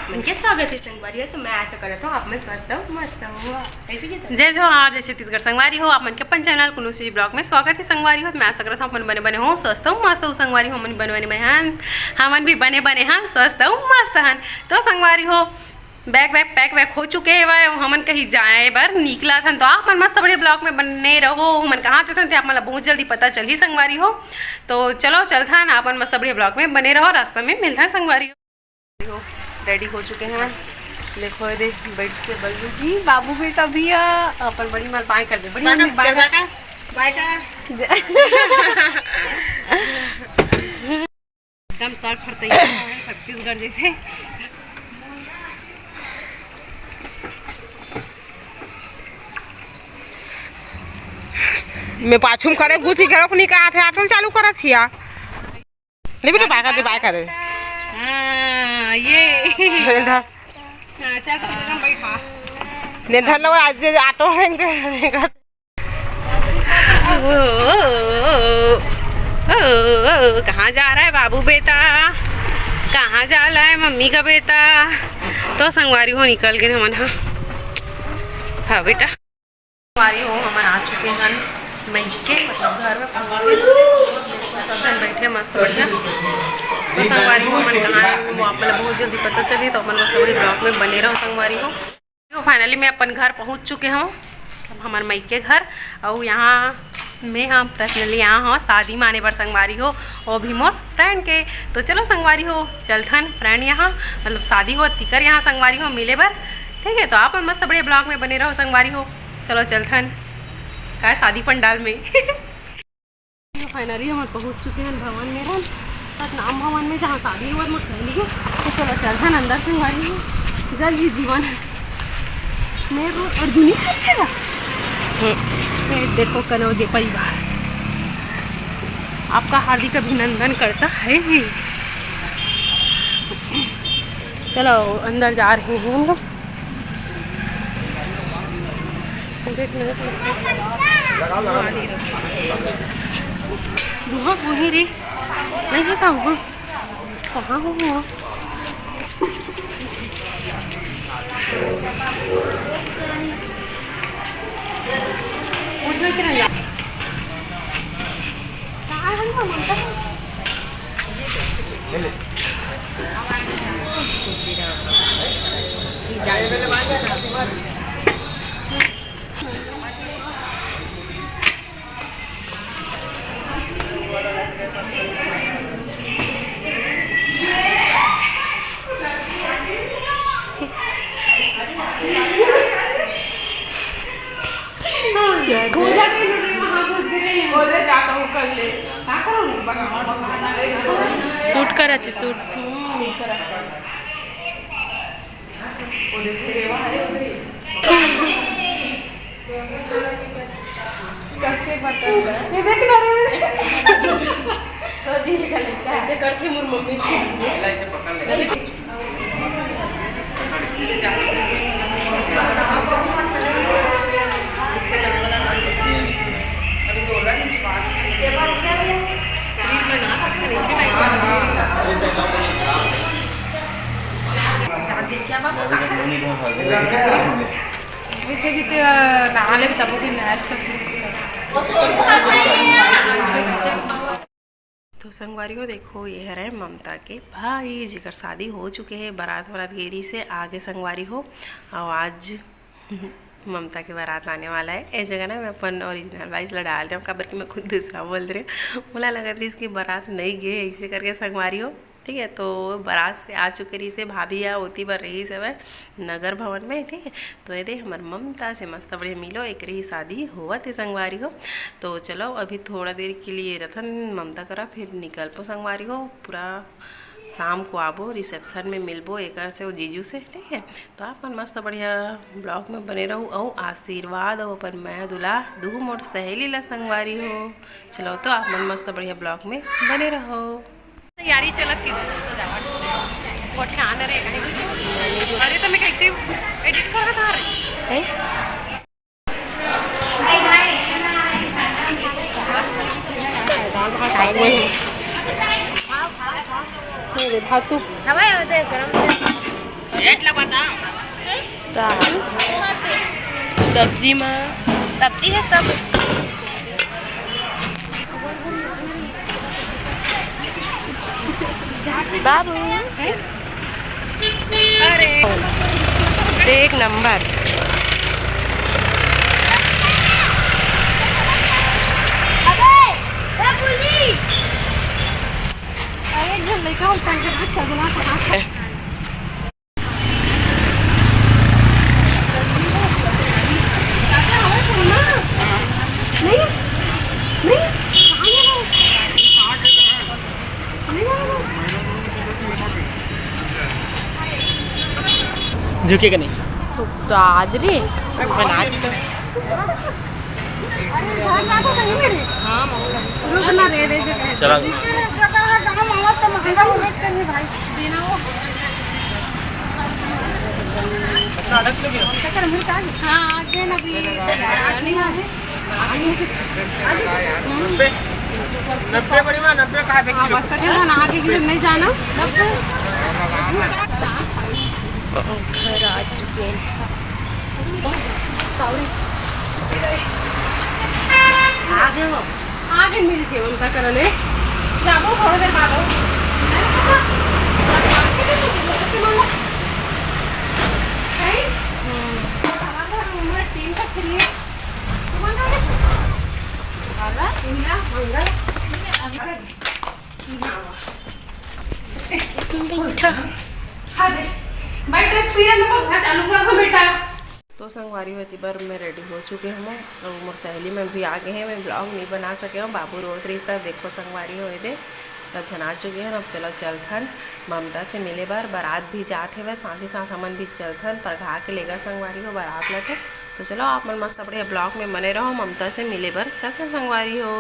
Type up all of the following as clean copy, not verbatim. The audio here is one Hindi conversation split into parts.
आप मन के स्वागत है संगवारी हो। तो मैं ऐसा करता हूँ आप मन स्वस्थ हो मस्त हो ऐसे की जय जोहार जय छत्तीसगढ़ संगवारी हो। आप मन के अपन चैनल कुनुसी ब्लॉग में स्वागत है संगवारी हो। मैं ऐसा करता हूँ अपन बने बने हो स्वस्थ हो मस्त हो संगवारी हो। मन बने बने हन हमन भी बने बने हन स्वस्थ हो मस्त हन। तो संगवारी हो बैग वैग पैक वैक हो चुके हैं हमन कहीं जाए बर निकला था। तो आप मन मस्त बड़े ब्लॉग में बने रहो। हमन कहाँ चलते थे आप मतलब बहुत जल्दी पता चल ही संगवारी हो। तो चलो चलता है आप मन मस्त बड़े ब्लॉग में बने रहो। रास्ते में मिलता है संगवारी हो। रेडी हो चुके हैं देखो दे बैठ के बल्लू जी बाबू बेटा भी अपन बड़ी माल बाय कर दे बड़ी माल बाय का एकदम तौर पर तैयार है छत्तीसगढ़ जैसे। मैं पाछू में करे गुची घर अपनी कहा थे ऑटो चालू करा थिया नहीं बेटा बाय कर दे हां ये इधर चल तो बैठा ने धर लो आज ऑटो है कहाँ जा रहा है बाबू बेटा कहाँ जा रहा है मम्मी का बेटा। तो संगवारी हो निकल गए हमन। हाँ बेटा संगवारी हो हमन आ चुके हैं मैके मतलब घर में सब बैठे मस्त बढ़िया। तो संगवारी हो मन कहाँ मतलब बहुत जल्दी पता चली तो अपन मस्त बड़ी ब्लॉग में बने रहो संगवारी हो। फाइनली मैं अपन घर पहुँच चुके हूँ हमार मैके घर। और यहाँ मैं हम पर्सनली यहाँ हो शादी माने पर संगवारी हो और भी मोर फ्रेंड के। तो चलो संगवारी हो चलथन फ्रेंड यहाँ मतलब शादी हो तिकर यहाँ संगवारी हो मिले बर ठीक है। तो आप मस्त बड़े ब्लॉग में बने रहो संगवारी हो। चलो चलथन का शादी पंडाल में फाइनली हम पहुँच चुके हैं भवन में हम नाम भवन में जहाँ शादी हुआ मोर सहेली है। तो चलो चलथन अंदर संगवारी हो जल ही जीवन मेरे रोज अर्जुनी करेगा। देखो कनौजे परिवार आपका हार्दिक अभिनंदन करता है। चलो अंदर जा रहे हैं हम लोग। दुहा वहीं रे नहीं पता हुआ कहाँ हुआ पूछो किरण जा कहाँ है ममता सूट करा थी सूट कैसे करती मोर मम्मी से पकड़ ले वैसे भी नहाले भी तब भी तो संगवारी हो देखो ये है ममता के भाई जिकर शादी हो चुके हैं बारात वरात गेरी से आगे संगवारी हो। और आज ममता के बारात आने वाला है। इस जगह ना मैं अपन ओरिजिनल वाइस ला डाल दूँ काबर कि मैं खुद दूसरा बोल रही हूँ। मुला लगा रही इसकी बारात नहीं गए ऐसे करके संगवारी हो ठीक है। तो बारात से आ चुके रही से भाभी या होती बर रही सब नगर भवन में ठीक है। तो ये दे हमार ममता से मस्त बढ़िया मिलो एक रही शादी हुआ थे संगवारी हो। तो चलो अभी थोड़ा देर के लिए रथन ममता करा फिर निकल पो संगवारी हो। पूरा शाम को आबो रिसेप्शन में मिलबो एक से वो जीजू से ठीक है। तो आप मस्त बढ़िया ब्लॉग में बने रहो और आशीर्वाद हो अपन मैं दूल्हा दू मोर सहेली ला संगवारी हो। चलो तो आप मन मस्त बढ़िया ब्लॉग में बने रहो। तैयारी चलत थी अरे तो मैं कैसे एडिट कर रहा था भातू दाल सब्जी में सब्जी है सब। बाबू अरे एक नंबर। झुकेगा नहीं दादरी बना चला नब्बे बड़ी माँ 90 का आगे की नहीं जाना। घर आ चुके हैं। आगे मिल के उनका करने जाबो थोड़ी देर बाद तो संगवारी होती बार मैं रेडी हो चुके हम और मोर सहेली में भी आ गए हैं। मैं ब्लॉग नहीं बना सके हूँ। बाबू रोज रिश्ता देखो संगवारी हो दे सब जना चुके हैं। अब चलो चलथन ममता से मिले बारात भी जाते हुए साथ ही साथ हमन भी चलथन पर घा के लेगा संगवारी हो बारात लगे। तो चलो आप मन मस्त अपने ब्लॉग में बने रहो। ममता से मिले चलते संगवारी हो।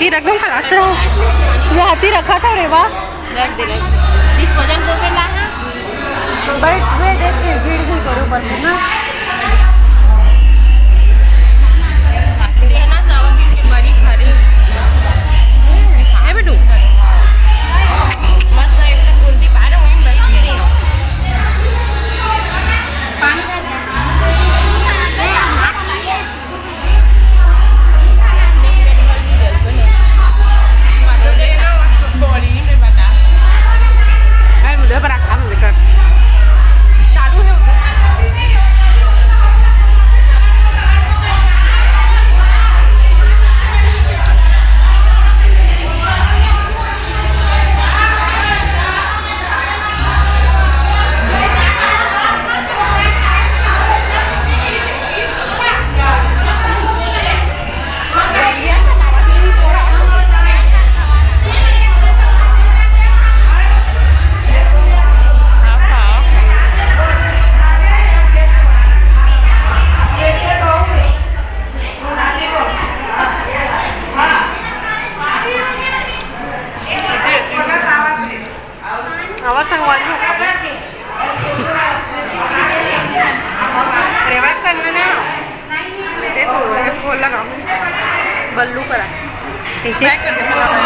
हाथी रख दूँ खलास रहो ये हाथी रखा था रे वाह रख दे डिस्पोजल दो पे ला है बैठ वे देख के गिर जाई तोरे ऊपर में ना देना सावन के बड़ी खरी ए बेटू मस्त एक कुर्ती पार वहीं बैठ के रही वीडियो पर रखा मुझे कर चालू है आवाज संगवारी हो रिवाइव करना ना देखो ये फूल लगा बल्लू करा बैक कर दे